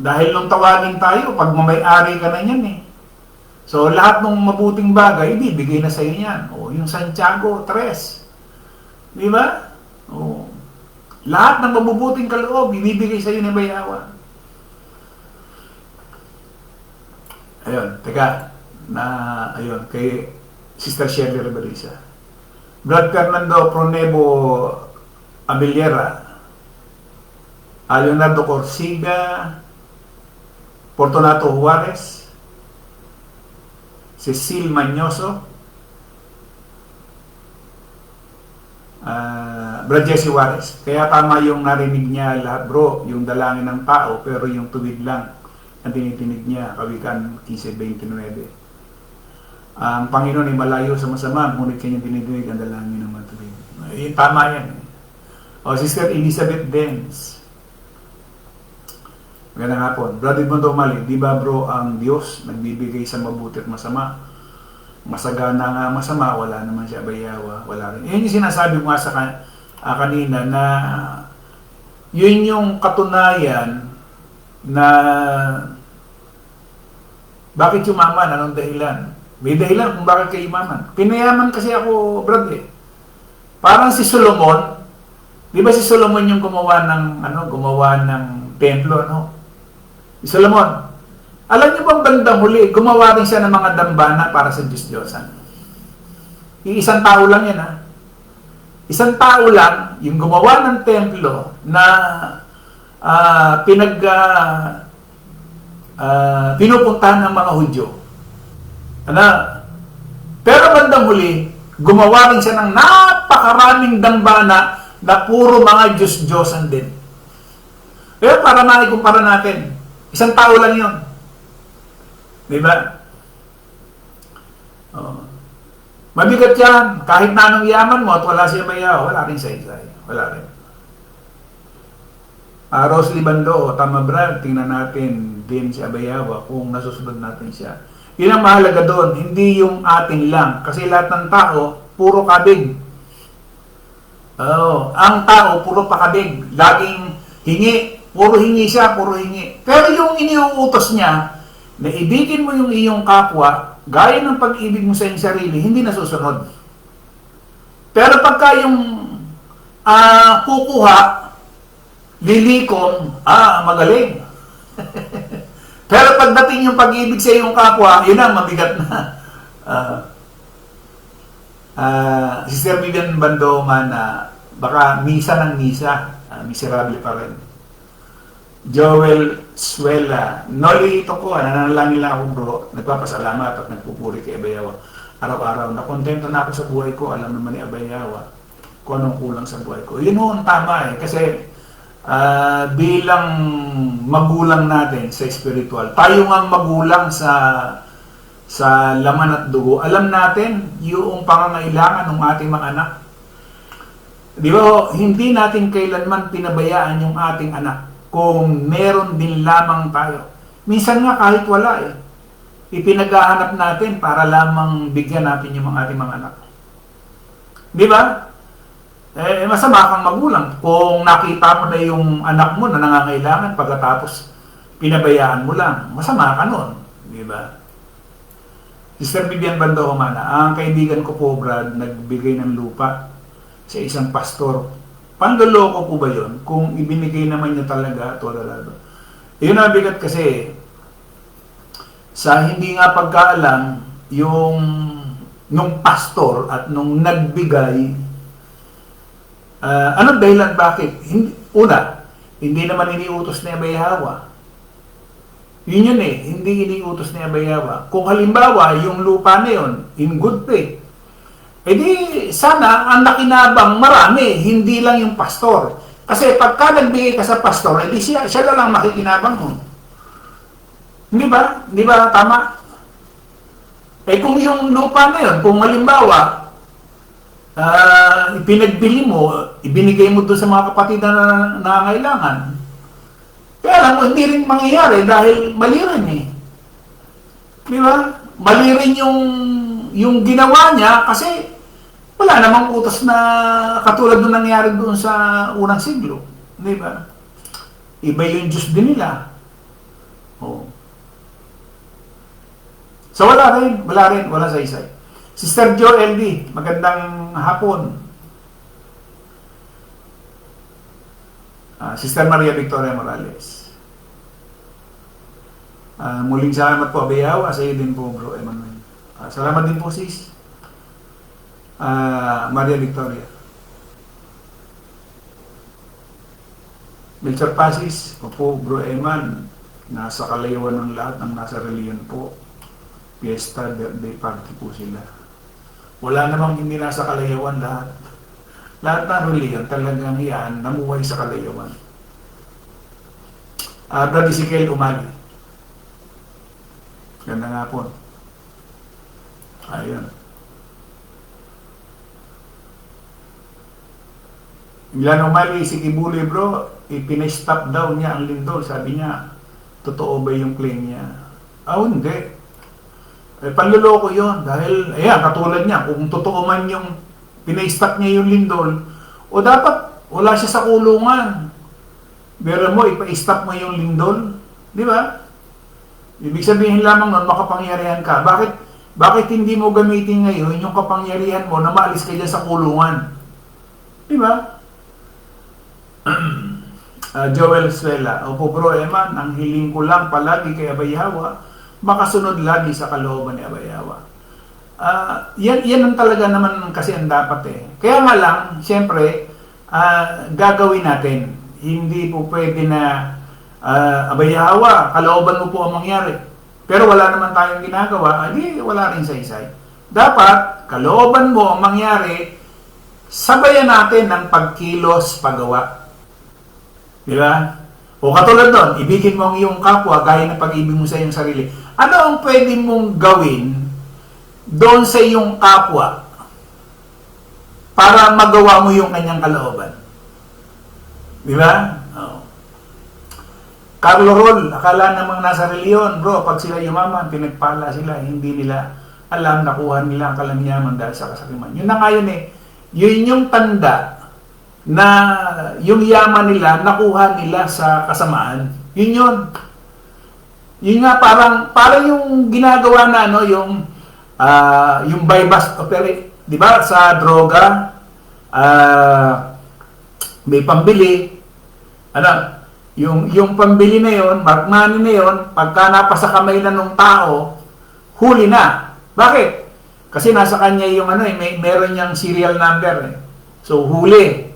Dahil nung tawagin tayo, pag mamay-ari ka na yan So, lahat ng mabuting bagay, ibibigay na sa iyo yan. Yung Santiago 3. Di ba? Lahat ng mabubuting kaloob, ibibigay sa iyo ni bayawa. Ayun, kay Sister Shirley Reberisa. Brad Fernando Pronebo Abiliera, Leonardo Corsiga, Fortunato Juarez, Cecil Mañoso, Brad Jesse Juarez. Kaya tama yung narinig niya lahat, bro, yung dalangin ng tao, pero yung tuwid lang ang tinitinig niya, Kawikaan 15:29. Ang Panginoon ay malayo sa masama, ngunit kanyang dinidinig ang dalangin ng matuwid. Tama yan. Sister Elizabeth Benz. Magandang hapon. Brother Edmundo Mali, di ba bro, ang Diyos nagbibigay sa mabuti at masama? Masagana nga masama, wala naman siya bayawa, wala rin. Yun yung sinasabi ko nga sa kanina na yun yung katunayan na bakit yumaman, anong dahilan? May dahilan kung bakit kayo yumaman. Pinayaman kasi ako, Brad Parang si Solomon, di ba si Solomon yung gumawa ng templo, Si Solomon. Alam niyo bang bandang huli, gumawa rin siya ng mga dambana para sa Diyos-Diyosan. Isang tao lang yan, Isang tao lang, yung gumawa ng templo na pinupuntahan ng mga Hudyo. Pero bandang huli, gumawa rin siya ng napakaraming dambana na puro mga Diyos-Diyosan din. Pero para makikumpara natin, isang tao lang yun. Diba? Mabigat yan. Kahit na anong yaman mo at wala siya bayaw, wala rin sa isa. Wala rin. Rosalie Bando, tama Brad, tingnan natin din si Abayawa kung nasusunod natin siya. Yun ang mahalaga doon, hindi yung atin lang. Kasi lahat ng tao, puro kabig. Ang tao, puro pakabig. Laging hingi. Puro hingi siya, puro hingi. Pero yung iniuutos niya, na ibigin mo yung iyong kapwa, gaya ng pag-ibig mo sa iyong sarili, hindi nasusunod. Pero pagka yung kukuha, lilikom, magaling. Pero pagdating yung pag-ibig sa iyong kapwa, yun ang mabigat na. Sister Vivian Bandoman, baka misa ng misa, miserable pa rin. Joel Suela, Noli ito ko, nananalangin lang ako bro, nagpapasalamat at nagpupuri kay Abayawa. Araw-araw, nakontento na ako sa buhay ko, alam naman ni Abayawa kung anong kulang sa buhay ko. Yun ang tama kasi bilang magulang natin sa spiritual, tayo nga magulang sa laman at dugo, alam natin yung pangangailangan ng ating mga anak. Di ba, hindi natin kailanman pinabayaan yung ating anak kung meron din lamang tayo. Minsan nga kahit wala ipinaghahanap natin para lamang bigyan natin yung ating mga anak. Di ba? masama kang magulang kung nakita mo na yung anak mo na nangangailangan pagkatapos pinabayaan mo lang. Masama ka nun. Di ba? Sister Vivian Bando Humana, ang kaibigan ko po, Brad, nagbigay ng lupa sa isang pastor. Panloloko po ba yun? Kung ibinigay naman niya talaga, tolerado. Yun ang bigat kasi, sa hindi nga pagkaalam, yung nung pastor at nung nagbigay, anong dahilan bakit? Hindi naman iniutos ni Abay Hawa. Yun hindi iniutos ni Abay Hawa. Kung halimbawa, yung lupa na yun, in good faith, edi sana ang nakinabang marami, hindi lang yung pastor. Kasi pagka nagbigay ka sa pastor, edi siya na lang makikinabang mo. Hindi ba? Hindi ba tama? Kung yung lupa na yun, kung halimbawa, ipinagbili mo, ibinigay mo doon sa mga kapatid na nangangailangan, kaya alam mo, hindi rin mangyayari dahil mali rin Di ba? Mali rin yung ginawa niya kasi wala namang utos na katulad nung nangyari doon sa unang siglo. Di ba? Iba yung Diyos din nila. Oh. So wala sa isa. Sister Jo LD, magandang hapon. Sister Maria Victoria Morales. Muling salamat po, Abay Hawa, sa iyo din po, Bro Emmanuel. Salamat din po, sis. Maria Victoria. Melchor Pasis, po, Bro Eman, nasa kalayuan ng lahat ng nasa reliyon po. Fiesta, birthday party po sila. Wala namang hindi nasa kalayuan lahat. Lahat ng reliyon talagang yan, namuhay sa kalayuan. Brad Ezekiel Umali. Ganda nga po. Ayun. Milano Umali, si Kibuli, bro, ipinastop daw niya ang lindol. Sabi niya, totoo ba yung claim niya? Hindi. Panluloko yun. Dahil, katulad niya, kung totoo man yung pinastop niya yung lindol, o dapat wala siya sa kulungan. Pero mo, ipa-stop mo yung lindol. Di ba? Ibig sabihin lamang nun, makapangyarihan ka. Bakit hindi mo gamitin ngayon yung kapangyarihan mo na maalis ka dyan sa kulungan? Di ba? Joel Svela, Opo Bro Eman, ang hiling ko lang palagi kay Abay Hawa, makasunod lagi sa kalooban ni Abay Hawa. Yan ang talaga naman kasi ang dapat Kaya nga lang, siyempre, gagawin natin. Hindi po pwede na Abay Hawa, kalooban mo po ang mangyari. Pero wala naman tayong ginagawa, wala rin saysay. Dapat, kalooban mo ang mangyari, sabayan natin ng pagkilos, paggawa. Di ba? O katulad doon, ibigin mo ang iyong kapwa gaya ng pag-ibig mo sa iyong sarili. Ano ang pwede mong gawin doon sa iyong kapwa para magawa mo yung kanyang kalooban? Di ba? Carlo Roll, akala namang nasa reliyon, bro, pag sila yumaman, pinagpala sila, hindi nila alam, nakuha nila ang kalanyaman dahil sa kasakiman. Yun na nga yun Yun yung tanda na yung yaman nila, nakuha nila sa kasamaan. Yun yun. Yun nga, parang yung ginagawa na, yung buy-bust operate, di ba, sa droga, may pambili, yung pambili na yon, mark money na yon, pagka napasa kamay na ng tao, huli na. Bakit? Kasi nasa kanya yung meron niyang serial number. So, huli.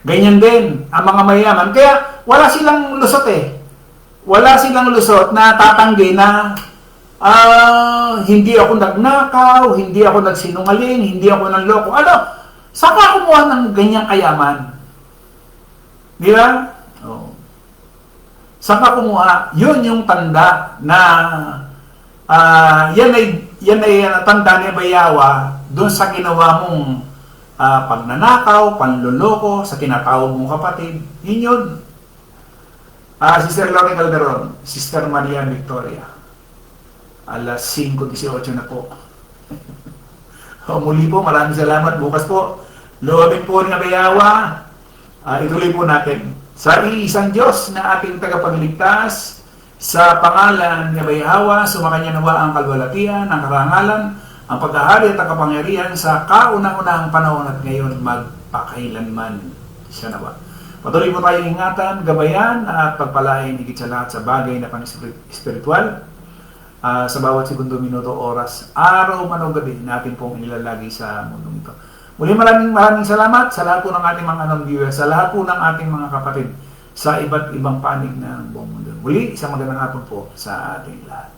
Ganyan din ang mga mayaman. Kaya, wala silang lusot Wala silang lusot na tatanggi na hindi ako nagnakaw, hindi ako nagsinungaling, hindi ako nanloko. Saan ka kumuha ng ganyang kayaman? Di ba? Saan ka kumuha? Yun yung tanda na yan ay tanda ni Abay Hawa doon sa ginawa mong pagnanakaw, panloloko, sa tinatawag mong kapatid. Yun. Sister Lori Calderon, Sister Maria Victoria. Alas 5:18 na po. Muli po, maraming salamat. Bukas po, Loobin po ng Abayawa, ituloy po natin. Sa iisang Diyos na ating tagapagligtas, sa pangalan ni Abayawa, sumakanya nawa ang kalwalatian, ang karangalan, ang pagkahari at ang kapangyarihan sa kaunang-unahang panahon at ngayon magpakailanman. Siya nawa. Patuloy po tayong ingatan, gabayan at pagpalain higit sa lahat sa bagay na pang-espiritual sa bawat segundo, minuto, oras, araw man o gabi natin pong inilalagi sa mundong ito. Muli maraming salamat sa lahat po ng ating mga viewers, sa lahat po ng ating mga kapatid sa iba't ibang panig ng buong mundo. Muli, isang magandang hapon po sa ating lahat.